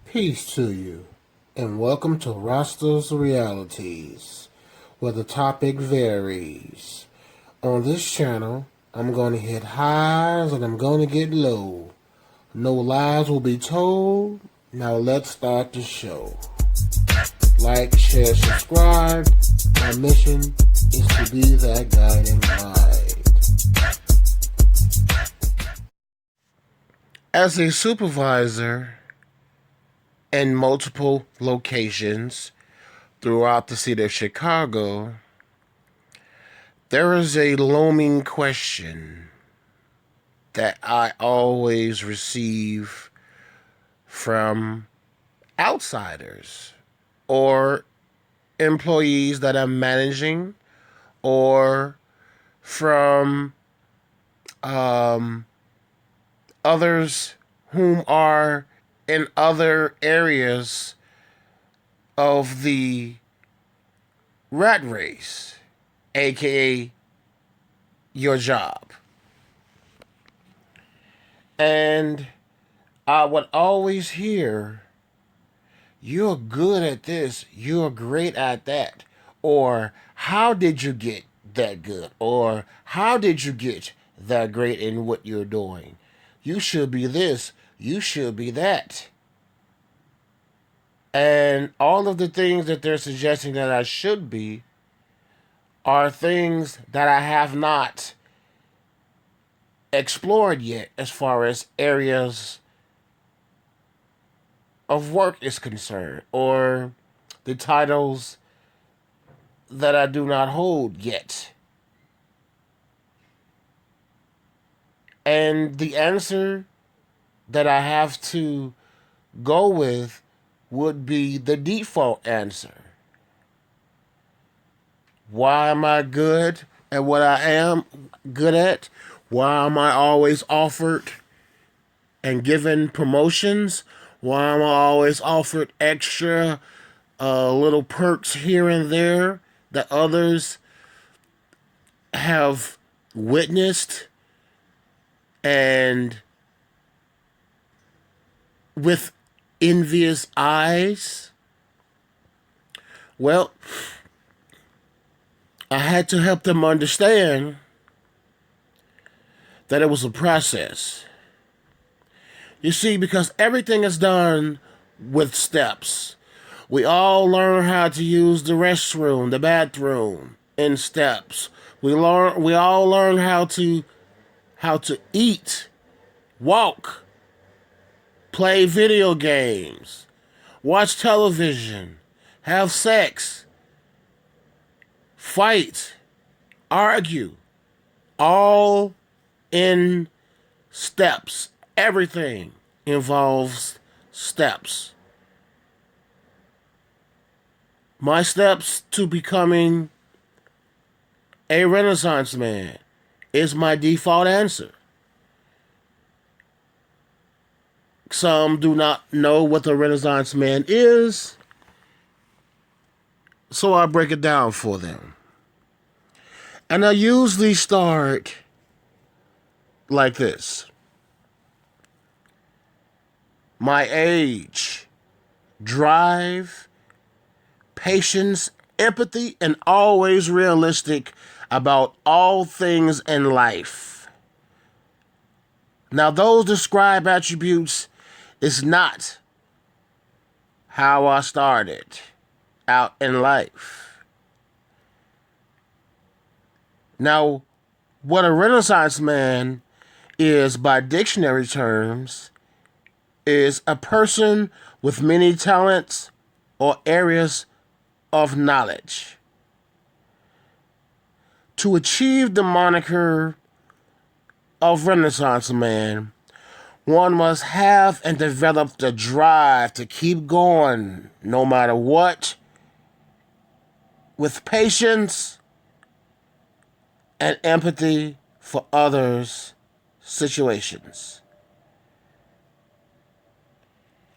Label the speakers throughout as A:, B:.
A: Peace to you, and welcome to Rasta's Realities, where the topic varies. On this channel, I'm going to hit highs and I'm going to get low. No lies will be told. Now let's start the show. Like, share, subscribe. My mission is to be that guiding light. As a supervisor in multiple locations throughout the city of Chicago, there is a looming question that I always receive from outsiders or employees that I'm managing or from others whom are in other areas of the rat race, aka your job. And I would always hear, "You're good at this, you're great at that," or "How did you get that good?" or "How did you get that great in what you're doing? You should be this, you should be that." And all of the things that they're suggesting that I should be are things that I have not explored yet as far as areas of work is concerned, or the titles that I do not hold yet. And the answer that I have to go with would be the default answer. Why am I good at what I am good at? Why am I always offered and given promotions? Why am I always offered extra little perks here and there that others have witnessed and with envious eyes? Well, I had to help them understand that it was a process. You see, because everything is done with steps. We all learn how to use the restroom, the bathroom in steps. We all learn how to eat, walk, play video games, watch television, have sex, fight, argue, all in steps. Everything involves steps. My steps to becoming a Renaissance man is my default answer. Some do not know what the Renaissance man is, so I break it down for them. And I usually start like this: my age, drive, patience, empathy, and always realistic about all things in life. Now, those described attributes is not how I started out in life. Now, what a Renaissance man is, by dictionary terms, is a person with many talents or areas of knowledge. To achieve the moniker of Renaissance man, one must have and develop the drive to keep going no matter what, with patience and empathy for others' situations,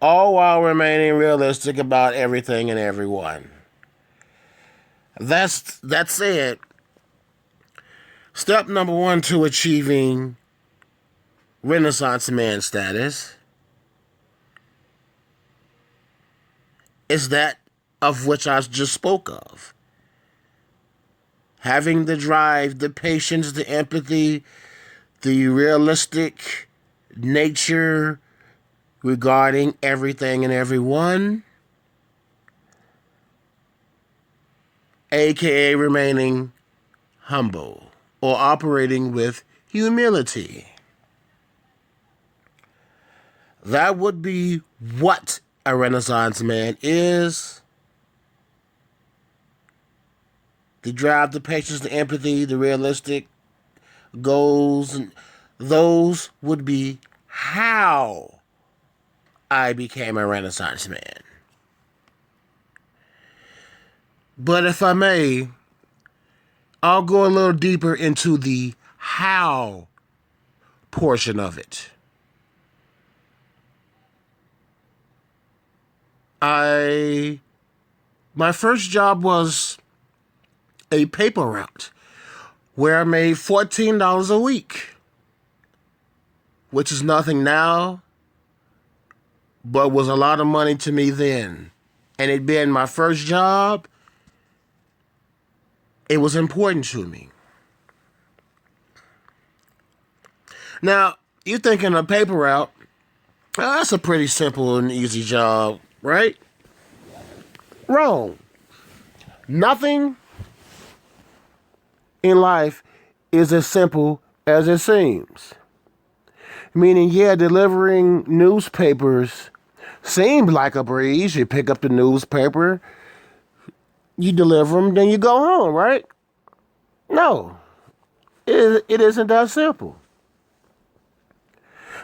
A: all while remaining realistic about everything and everyone. That said, step number one to achieving Renaissance man status is that of which I just spoke of. Having the drive, the patience, the empathy, the realistic nature regarding everything and everyone, aka remaining humble or operating with humility. That would be what a Renaissance man is. The drive, the patience, the empathy, the realistic goals, and those would be how I became a Renaissance man. But if I may, I'll go a little deeper into the how portion of it. My first job was a paper route where I made $14 a week, which is nothing now, but was a lot of money to me then. And it being my first job, it was important to me. Now, you're thinking a paper route, oh, that's a pretty simple and easy job, right? Wrong. Nothing in life is as simple as it seems. Meaning, yeah, delivering newspapers seemed like a breeze. You pick up the newspaper, you deliver them, then you go home, right? No, it isn't that simple.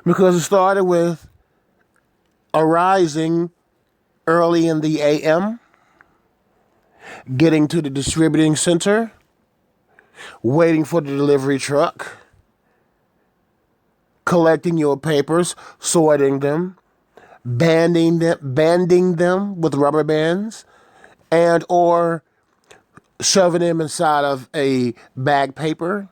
A: Because it started with arising early in the AM, getting to the distributing center, waiting for the delivery truck, collecting your papers, sorting them, banding them with rubber bands, and or shoving them inside of a bag paper.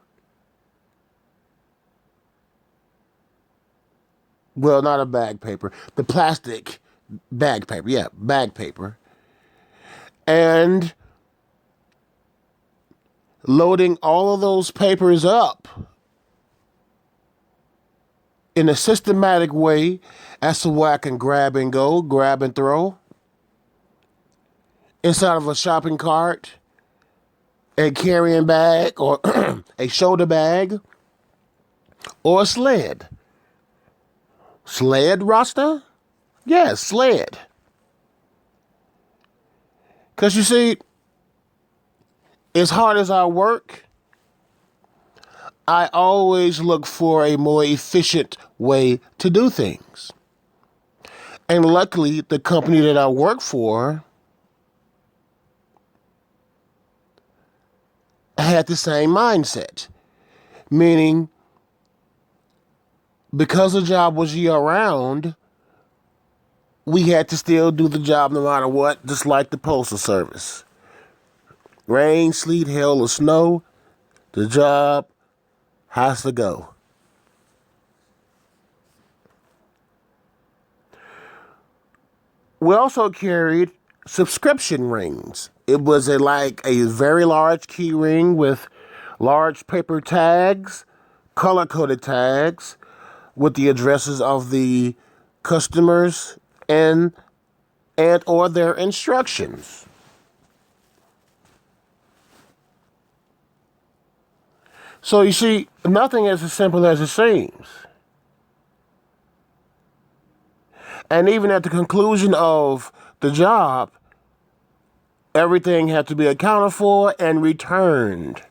A: Well, not a bag paper, the plastic bag paper. Yeah, bag paper. And loading all of those papers up in a systematic way as to where I can grab and go, grab and throw inside of a shopping cart, a carrying bag, or a shoulder bag, or a sled. Sled, Rasta? Yeah, sled. Because you see, as hard as I work, I always look for a more efficient way to do things. And luckily, the company that I work for had the same mindset. Meaning, because the job was year-round, we had to still do the job no matter what, just like the Postal Service. Rain, sleet, hail, or snow, the job has to go. We also carried subscription rings. It was like a very large key ring with large paper tags, color-coded tags, with the addresses of the customers and or their instructions. So you see, nothing is as simple as it seems. And even at the conclusion of the job, everything had to be accounted for and returned.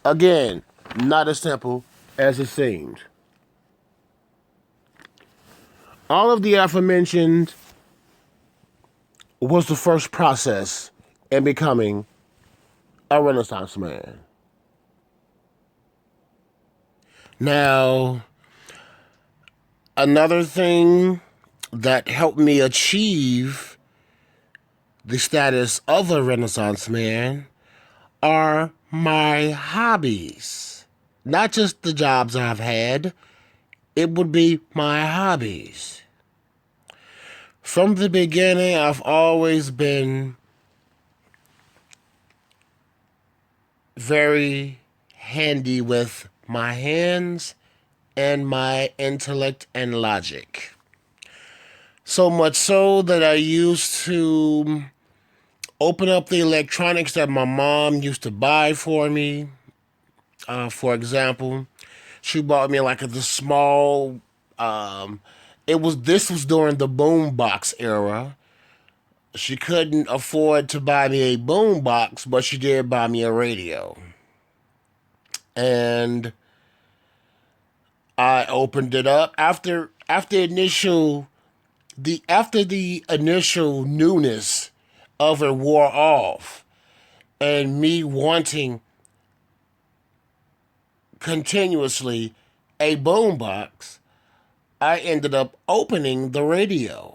A: Again, not as simple as it seemed. All of the aforementioned was the first process in becoming a Renaissance man. Now, another thing that helped me achieve the status of a Renaissance man are my hobbies. Not just the jobs I've had, it would be my hobbies. From the beginning, I've always been very handy with my hands and my intellect and logic. So much so that I used to open up the electronics that my mom used to buy for me. For example, she bought me like the small. Um, this was during the boombox era. She couldn't afford to buy me a boombox, but she did buy me a radio. And I opened it up after the initial newness of it wore off, and me wanting continuously a boombox, I ended up opening the radio.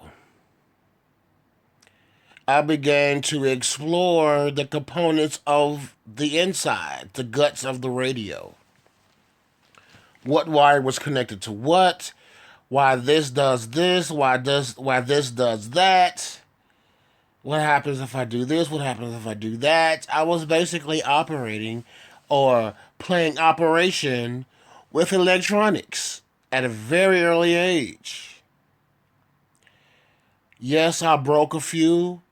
A: I began to explore the components of the inside, the guts of the radio. What wire was connected to what? Why this does this? Why this does that? What happens if I do this? What happens if I do that? I was basically operating or playing operation with electronics at a very early age. Yes, I broke a few,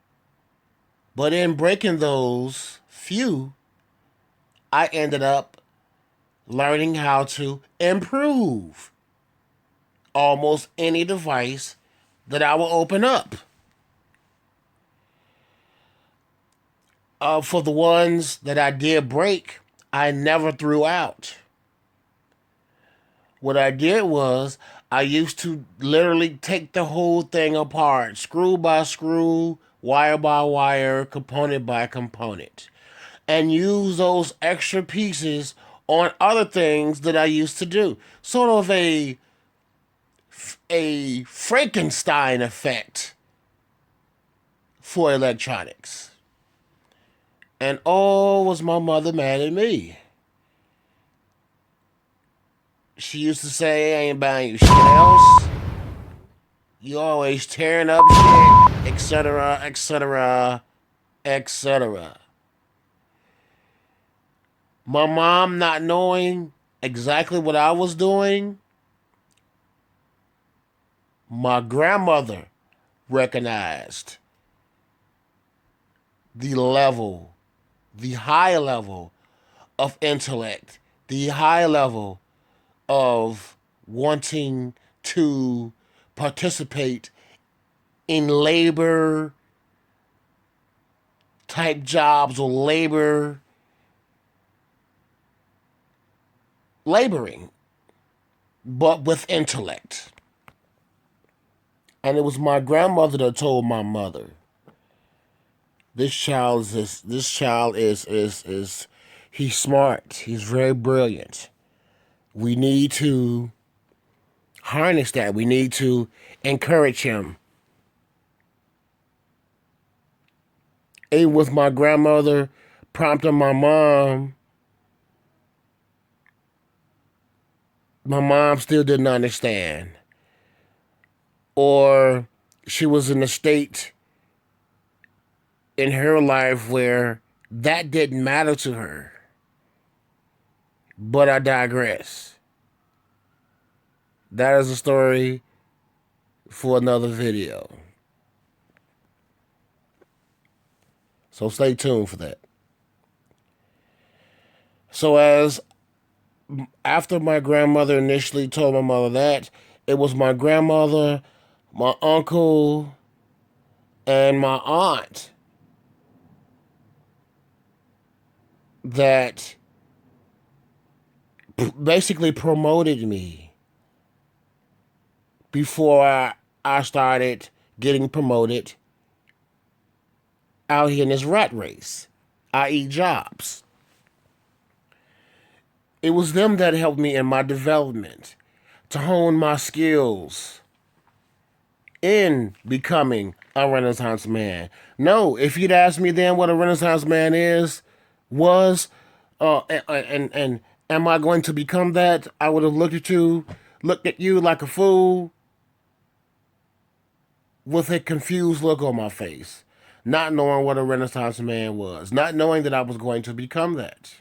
A: but in breaking those few, I ended up learning how to improve almost any device that I will open up. For the ones that I did break, I never threw out. What I did was I used to literally take the whole thing apart, screw by screw, wire by wire, component by component, and use those extra pieces on other things that I used to do. Sort of a Frankenstein effect for electronics. And oh, was my mother mad at me. She used to say, I ain't buying you shit else. You always tearing up shit, etc., etc., etc. My mom not knowing exactly what I was doing, my grandmother recognized the level, the high level of intellect, the high level of wanting to participate in labor type jobs or laboring, but with intellect. And it was my grandmother that told my mother, this child is he's smart. He's very brilliant. We need to harness that. We need to encourage him. Even with my grandmother prompting my mom still didn't understand. Or she was in a state in her life where that didn't matter to her. But I digress. That is a story for another video. So stay tuned for that. So after my grandmother initially told my mother that, it was my grandmother, my uncle, and my aunt that basically promoted me before I started getting promoted out here in this rat race, i.e. jobs. It was them that helped me in my development to hone my skills in becoming a Renaissance man. No, if you'd asked me then what a Renaissance man was, and am I going to become that? I would have looked at you like a fool. with a confused look on my face, not knowing what a Renaissance man was, not knowing that I was going to become that.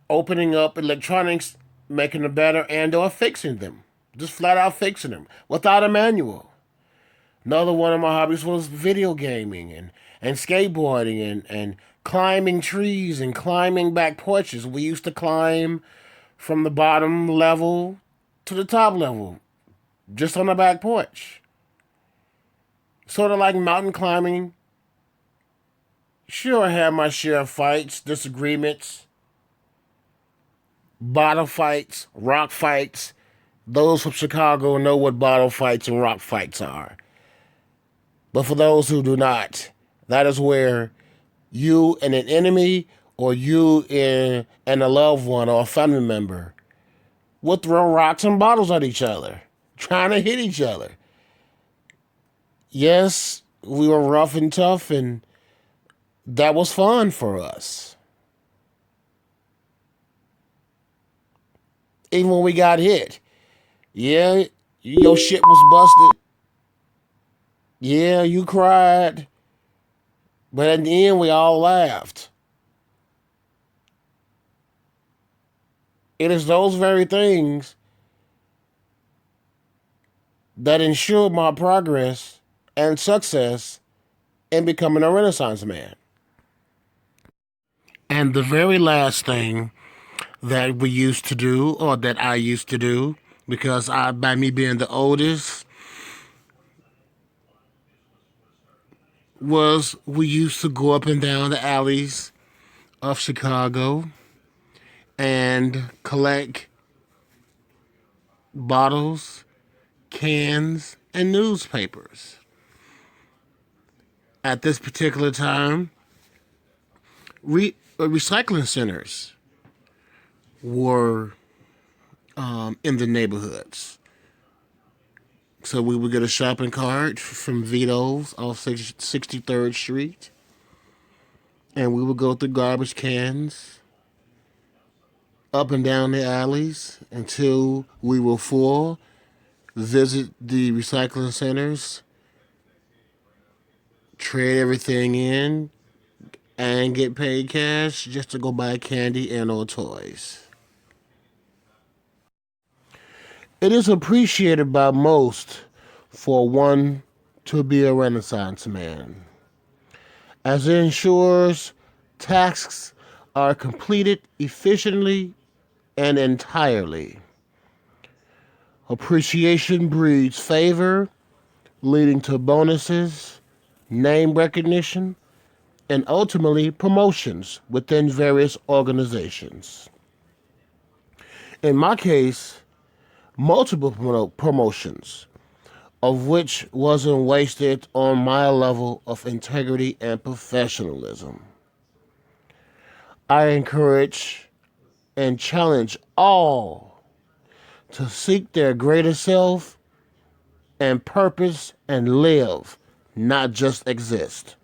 A: Opening up electronics, making them better, and or fixing them. Just flat out fixing them without a manual. Another one of my hobbies was video gaming and skateboarding and climbing trees and climbing back porches. We used to climb from the bottom level to the top level just on the back porch. Sort of like mountain climbing. Sure, I had my share of fights, disagreements, bottle fights, rock fights. Those from Chicago know what bottle fights and rock fights are. But for those who do not, that is where you and an enemy or you and a loved one or a family member will throw rocks and bottles at each other, trying to hit each other. Yes, we were rough and tough, and that was fun for us. Even when we got hit. Yeah, your shit was busted. Yeah, you cried. But at the end, we all laughed. It is those very things that ensured my progress and success in becoming a Renaissance man. And the very last thing that we used to do, or that I used to do, because by me being the oldest, was we used to go up and down the alleys of Chicago and collect bottles, cans, and newspapers. At this particular time, recycling centers were in the neighborhoods. So we would get a shopping cart from Vito's off 63rd Street, and we would go through garbage cans up and down the alleys until we were full, visit the recycling centers, trade everything in, and get paid cash just to go buy candy and or toys. It is appreciated by most for one to be a Renaissance man, as it ensures tasks are completed efficiently and entirely. Appreciation breeds favor, leading to bonuses, name recognition, and ultimately promotions within various organizations. In my case, multiple promotions, of which wasn't wasted on my level of integrity and professionalism. I encourage and challenge all to seek their greater self and purpose and live, not just exist.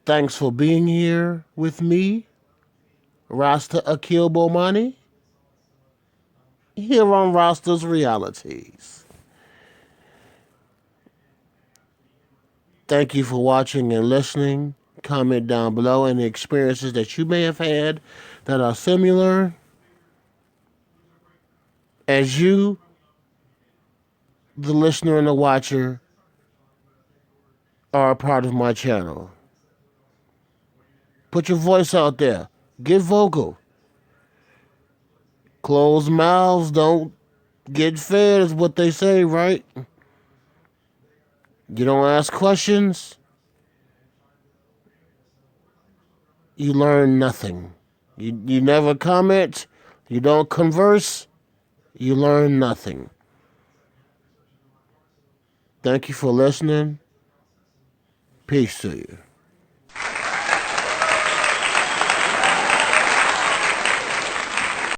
A: Thanks for being here with me, Rasta Akil Bomani, here on Rasta's Realities. Thank you for watching and listening. Comment down below any experiences that you may have had that are similar, as you, the listener and the watcher, are a part of my channel. Put your voice out there. Get vocal. Closed mouths don't get fed is what they say, right? You don't ask questions, you learn nothing. You never comment, you don't converse, you learn nothing. Thank you for listening. Peace to you.